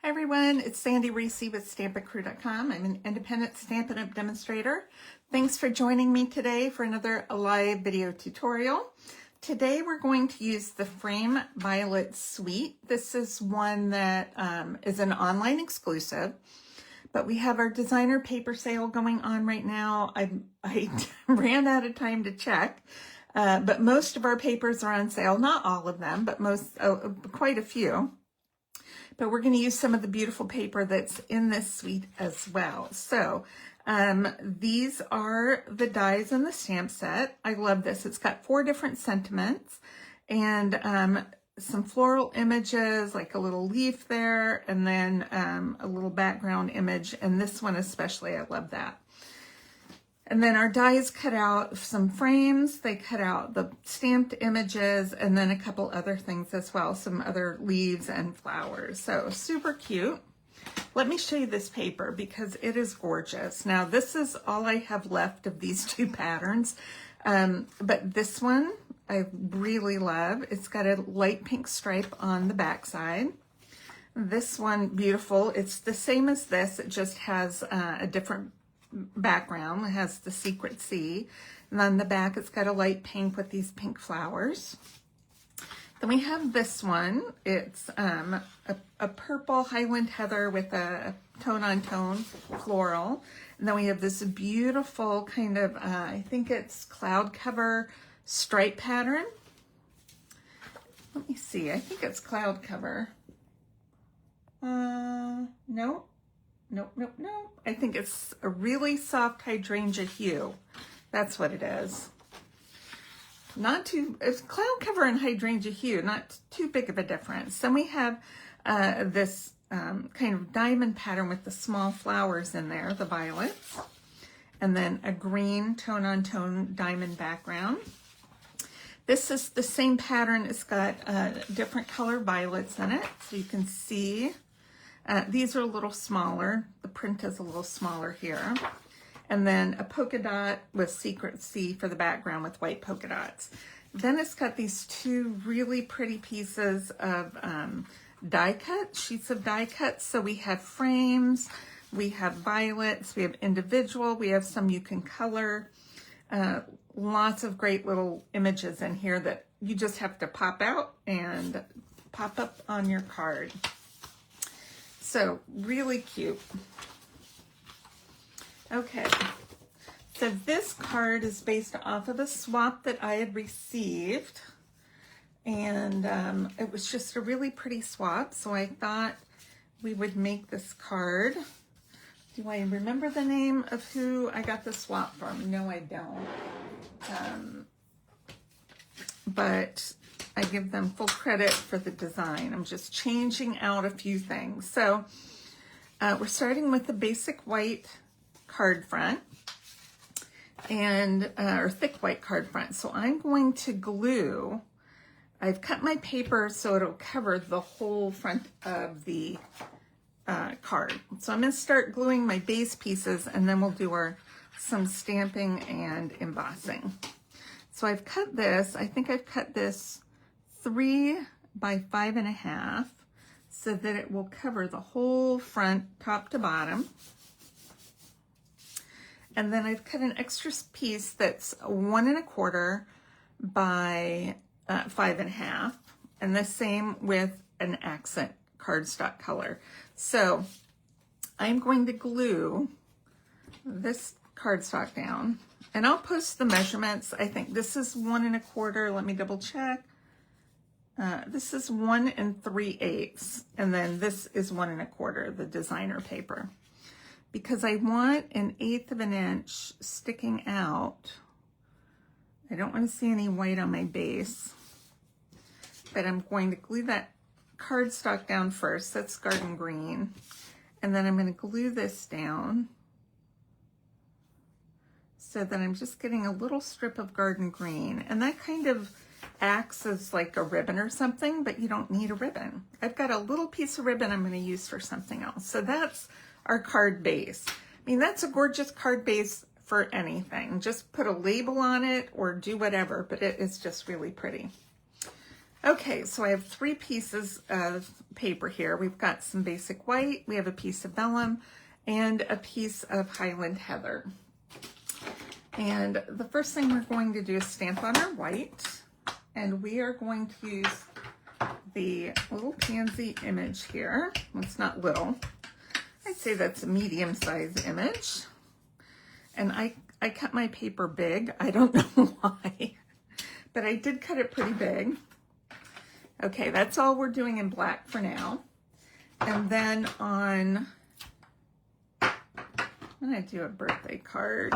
Hi everyone, it's Sandy Reese with StampItCrew.com. I'm an independent Stampin' Up! Demonstrator. Thanks for joining me today for another live video tutorial. Today we're going to use the Frame Violet Suite. This is one that is an online exclusive, but we have our designer paper sale going on right now. I ran out of time to check, but most of our papers are on sale. Not all of them, but quite a few. But we're going to use some of the beautiful paper that's in this suite as well. So these are the dies in the stamp set. I love this. It's got 4 different sentiments and some floral images, like a little leaf there, and then a little background image. And this one especially, I love that. And then our dies cut out some frames, they cut out the stamped images, and then a couple other things as well, some other leaves and flowers. So super cute. Let me show you this paper because it is gorgeous. Now this is all I have left of these 2 patterns, but this one I really love. It's got a light pink stripe on the back side. This one, beautiful. It's the same as this, it just has a different background. It has the Secret Sea, and on the back it's got a light pink with these pink flowers. Then we have this one. It's a purple Highland Heather with a tone-on-tone floral. And then we have this beautiful kind of, I think it's cloud cover stripe pattern. Let me see, I think it's cloud cover. Nope. Nope. I think it's a really soft hydrangea hue. That's what it is. It's cloud cover and hydrangea hue, not too big of a difference. Then we have this kind of diamond pattern with the small flowers in there, the violets, and then a green tone-on-tone diamond background. This is the same pattern. It's got different color violets in it, so you can see. These are a little smaller. The print is a little smaller here. And then a polka dot with Secret Sea for the background with white polka dots. Then it's got these 2 really pretty pieces of die cut, sheets of die cut. So we have frames, we have violets, we have individual, we have some you can color. Lots of great little images in here that you just have to pop out and pop up on your card. So really cute. Okay, so this card is based off of a swap that I had received, and it was just a really pretty swap, so I thought we would make this card. Do I remember the name of who I got the swap from? No, I don't. But I give them full credit for the design. I'm just changing out a few things. So we're starting with the basic white card front and or thick white card front. So I'm going to glue. I've cut my paper so it'll cover the whole front of the card. So I'm going to start gluing my base pieces, and then we'll do some stamping and embossing. So I've cut this. I think I've cut this 3 by 5.5 so that it will cover the whole front, top to bottom. And then I've cut an extra piece that's 1 1/4 by 5.5, and the same with an accent cardstock color. So I'm going to glue this cardstock down, and I'll post the measurements. I think this is 1 1/4. Let me double check. This is 1 3/8, and then this is 1 1/4, the designer paper, because I want 1/8 of an inch sticking out. I don't want to see any white on my base, but I'm going to glue that cardstock down first. That's garden green, and then I'm going to glue this down so that I'm just getting a little strip of garden green, and that kind of acts as like a ribbon or something, but you don't need a ribbon. I've got a little piece of ribbon I'm going to use for something else. So that's our card base. I mean, that's a gorgeous card base for anything. Just put a label on it or do whatever, but it is just really pretty. Okay, so I have 3 pieces of paper here. We've got some basic white, we have a piece of vellum, and a piece of Highland Heather. And the first thing we're going to do is stamp on our white, and we are going to use the little pansy image here. Well, it's not little. I'd say that's a medium-sized image. And I cut my paper big. I don't know why, but I did cut it pretty big. Okay, that's all we're doing in black for now. And then I'm gonna do a birthday card.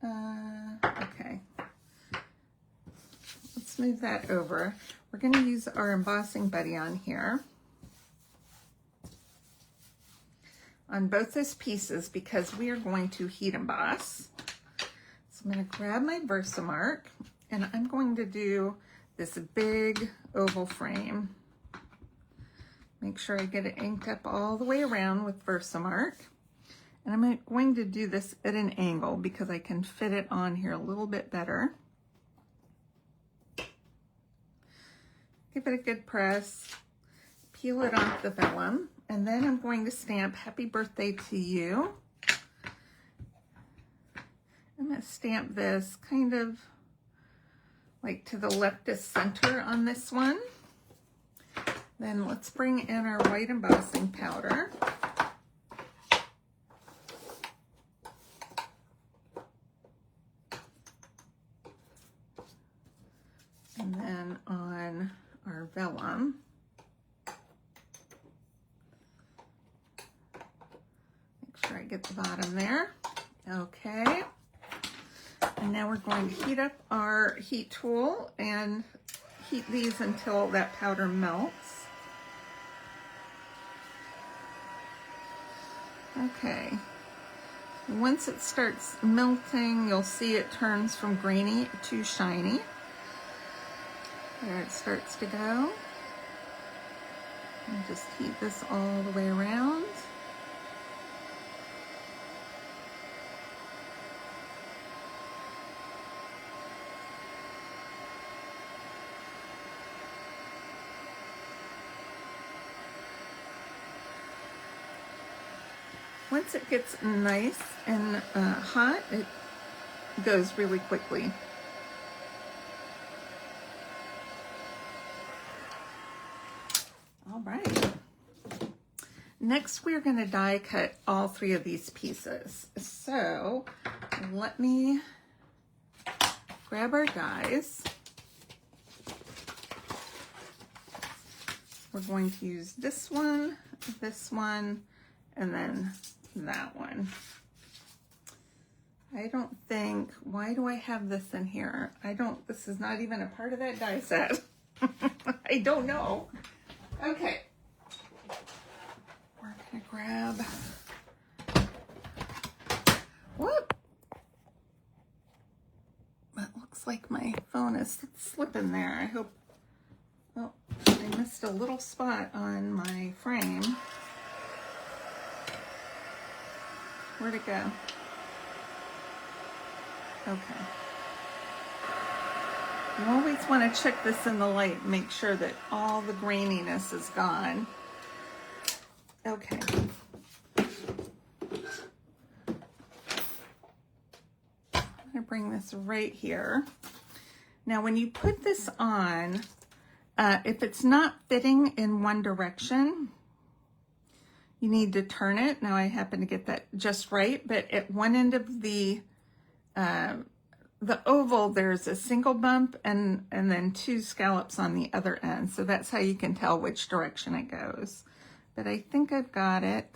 Okay, let's move that over. We're gonna use our embossing buddy on here, on both those pieces, because we are going to heat emboss. So I'm gonna grab my Versamark, and I'm going to do this big oval frame. Make sure I get it inked up all the way around with Versamark. And I'm going to do this at an angle because I can fit it on here a little bit better. Give it a good press, peel it off the vellum, and then I'm going to stamp Happy Birthday to You. I'm going to stamp this kind of like to the leftist center on this one. Then let's bring in our white embossing powder. And then on our vellum, make sure I get the bottom there. Okay. And now we're going to heat up our heat tool and heat these until that powder melts. Okay. Once it starts melting, you'll see it turns from grainy to shiny. There it starts to go. And just heat this all the way around. Once it gets nice and hot, it goes really quickly. All right. Next, we're going to die cut all 3 of these pieces. So let me grab our dies. We're going to use this one, and then that one. I don't think, why do I have this in here? This is not even a part of that die set. I don't know. Okay. We're gonna grab, whoop. That looks like my phone is slipping there. I hope, oh, I missed a little spot on my frame. Where'd it go? Okay. You always want to check this in the light, make sure that all the graininess is gone. Okay. I'm going to bring this right here. Now, when you put this on, if it's not fitting in one direction, you need to turn it. Now, I happen to get that just right, but at one end of the oval, there's a single bump and then 2 scallops on the other end. So that's how you can tell which direction it goes. But I think I've got it.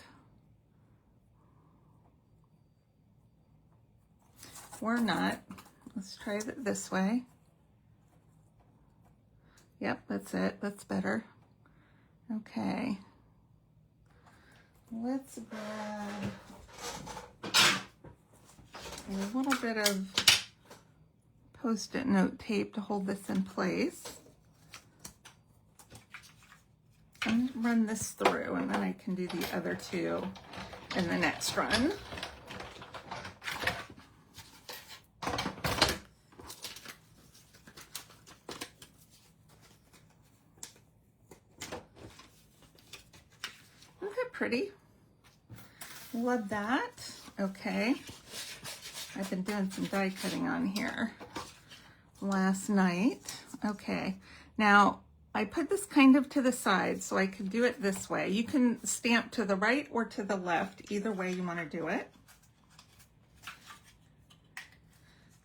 Or not. Let's try it this way. Yep, that's it. That's better. Okay. Let's grab a little bit of Post-it note tape to hold this in place. And run this through, and then I can do the other 2 in the next run. pretty. Love that. Okay. I've been doing some die cutting on here last night. Okay. Now, I put this kind of to the side so I could do it this way. You can stamp to the right or to the left, either way you want to do it.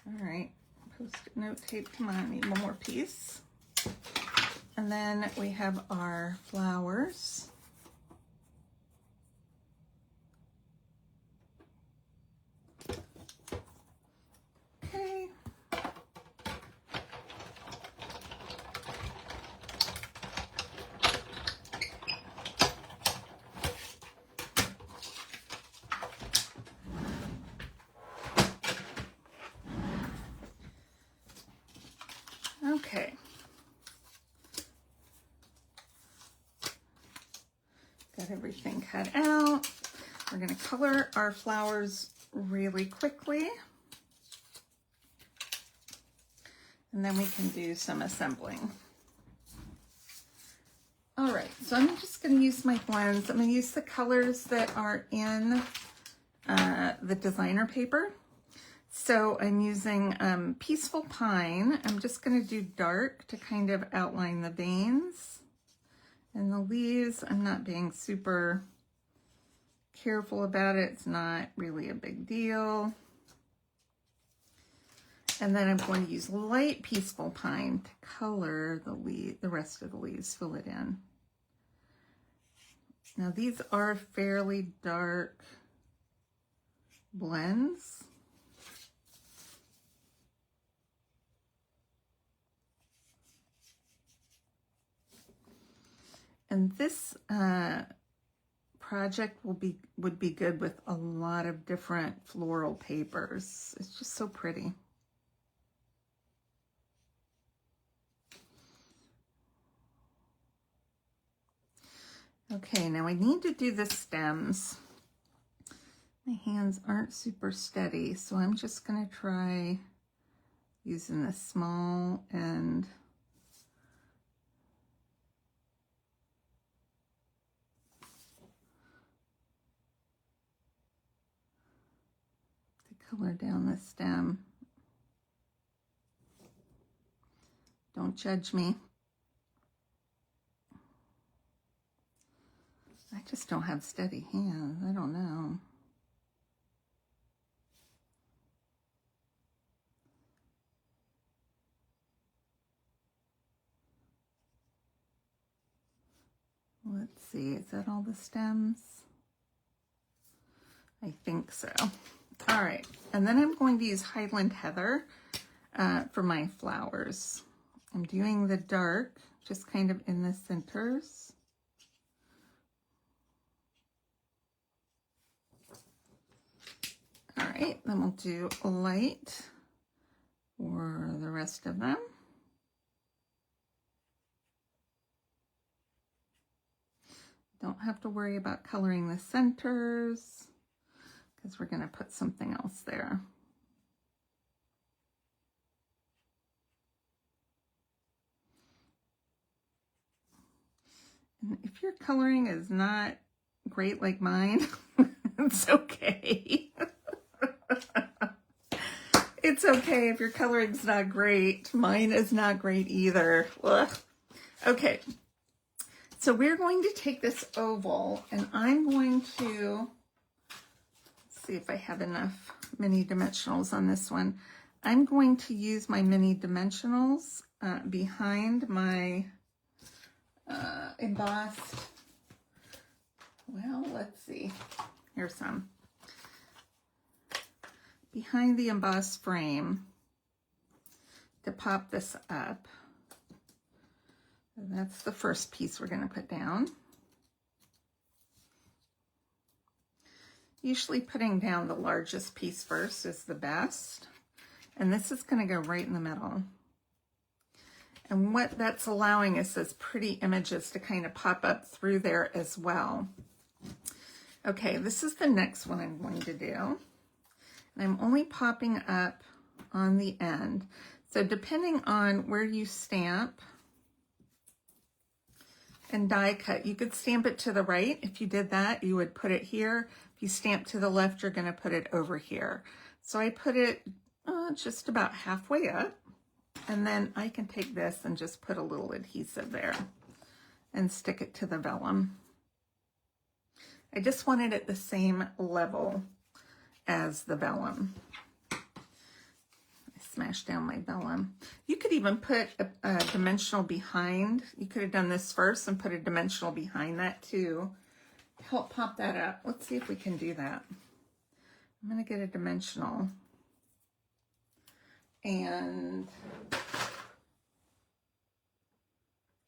All right. Post-it note tape. Come on, I need one more piece. And then we have our flowers. Okay. Okay. Got everything cut out. We're going to color our flowers really quickly. And then we can do some assembling. All right, so I'm just going to use my blends. I'm going to use the colors that are in the designer paper. So I'm using Peaceful Pine. I'm just going to do dark to kind of outline the veins. And the leaves, I'm not being super careful about it. It's not really a big deal. And then I'm going to use light Peaceful Pine to color the rest of the leaves, fill it in. Now these are fairly dark blends. And this project would be good with a lot of different floral papers. It's just so pretty. Okay, now I need to do the stems. My hands aren't super steady, so I'm just going to try using the small end. Color down the stem. Don't judge me. I just don't have steady hands. I don't know. Let's see, is that all the stems? I think so. All right, and then I'm going to use Highland Heather for my flowers. I'm doing the dark, just kind of in the centers. All right, then we'll do a light for the rest of them. Don't have to worry about coloring the centers, because we're going to put something else there. And if your coloring is not great like mine, it's okay. It's okay if your coloring's not great. Mine is not great either. Ugh. Okay, so we're going to take this oval, and I'm going to see if I have enough mini dimensionals on this one. I'm going to use my mini dimensionals behind my embossed, well, let's see, here's some. Behind the embossed frame to pop this up. And that's the first piece we're going to put down. Usually putting down the largest piece first is the best. And this is going to go right in the middle. And what that's allowing us is pretty images to kind of pop up through there as well. Okay, this is the next one I'm going to do. And I'm only popping up on the end. So depending on where you stamp and die cut. You could stamp it to the right. If you did that, you would put it here. If you stamp to the left, you're going to put it over here. So I put it just about halfway up, and then I can take this and just put a little adhesive there and stick it to the vellum. I just wanted it the same level as the vellum. I smashed down my vellum. You could even put a dimensional behind. You could have done this first and put a dimensional behind that too to help pop that up. Let's see if we can do that. I'm going to get a dimensional and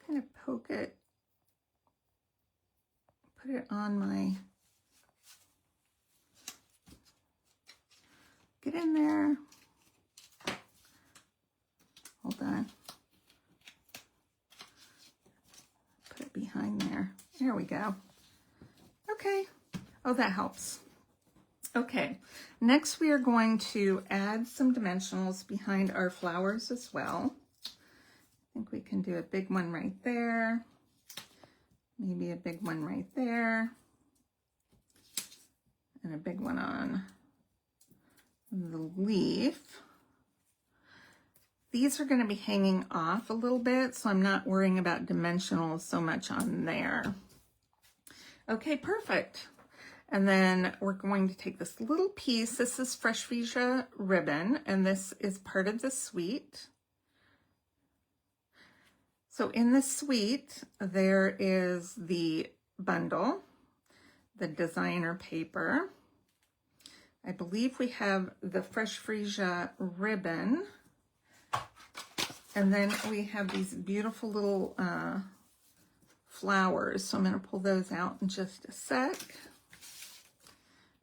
kind of poke it, put it on my, get in there, hold on, put it behind there, there we go. Okay, oh, that helps. Okay, next we are going to add some dimensionals behind our flowers as well. I think we can do a big one right there, maybe a big one right there, and a big one on the leaf. These are going to be hanging off a little bit, so I'm not worrying about dimensionals so much on there. Okay, perfect. And then we're going to take this little piece. This is Fresh Freesia ribbon, and this is part of the suite. So in the suite, there is the bundle, the designer paper. I believe we have the Fresh Freesia ribbon. And then we have these beautiful little flowers. So I'm going to pull those out in just a sec.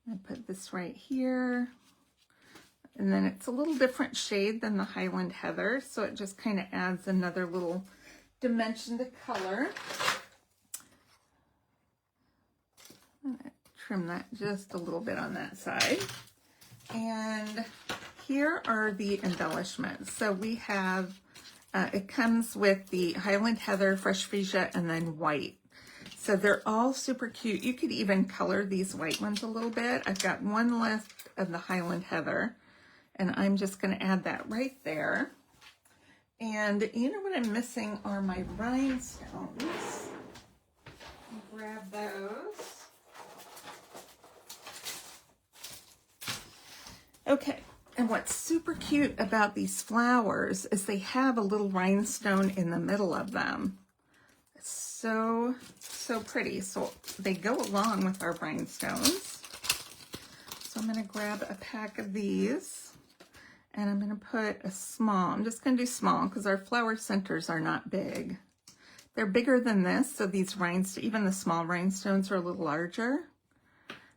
I put this right here, and then it's a little different shade than the Highland Heather, so it just kind of adds another little dimension to color. I'm gonna trim that just a little bit on that side. And here are the embellishments. So we have, it comes with the Highland Heather, Fresh Freesia, and then white. So they're all super cute. You could even color these white ones a little bit. I've got one left of the Highland Heather, and I'm just going to add that right there. And you know what I'm missing are my rhinestones. Grab those. Okay, and what's super cute about these flowers is they have a little rhinestone in the middle of them. So pretty. So they go along with our rhinestones. So I'm going to grab a pack of these, and I'm going to put a small. I'm just going to do small because our flower centers are not big. They're bigger than this, so these rhinestones, even the small rhinestones, are a little larger,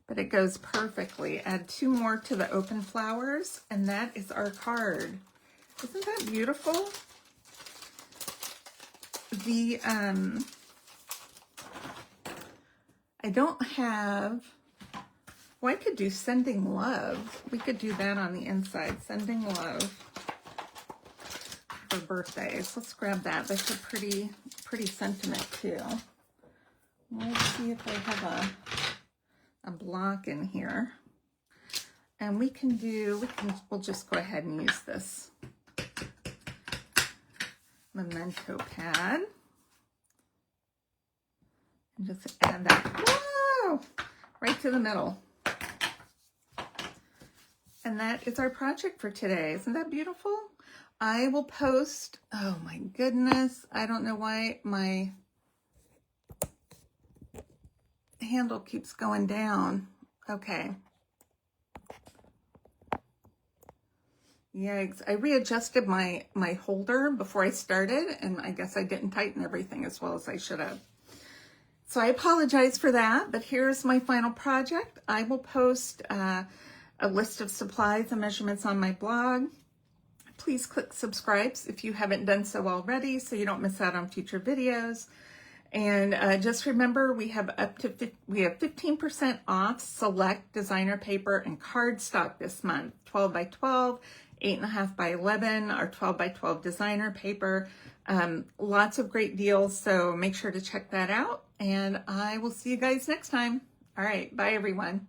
but it goes perfectly. Add 2 more to the open flowers, and that is our card. Isn't that beautiful? The I don't have, well, I could do sending love. We could do that on the inside, sending love for birthdays. Let's grab that. That's a pretty sentiment too. Let's see if I have a block in here. And we'll just go ahead and use this memento pad. And just add that, whoa, right to the middle. And that is our project for today. Isn't that beautiful? I will post, oh my goodness, I don't know why my handle keeps going down. Okay. Yikes, I readjusted my holder before I started, and I guess I didn't tighten everything as well as I should have. So I apologize for that, but here's my final project. I will post a list of supplies and measurements on my blog. Please click subscribe if you haven't done so already so you don't miss out on future videos. And just remember, we have 15% off select designer paper and cardstock this month. 12 by 12, 8.5 by 11, our 12 by 12 designer paper. Lots of great deals, so make sure to check that out. And I will see you guys next time. All right, bye everyone.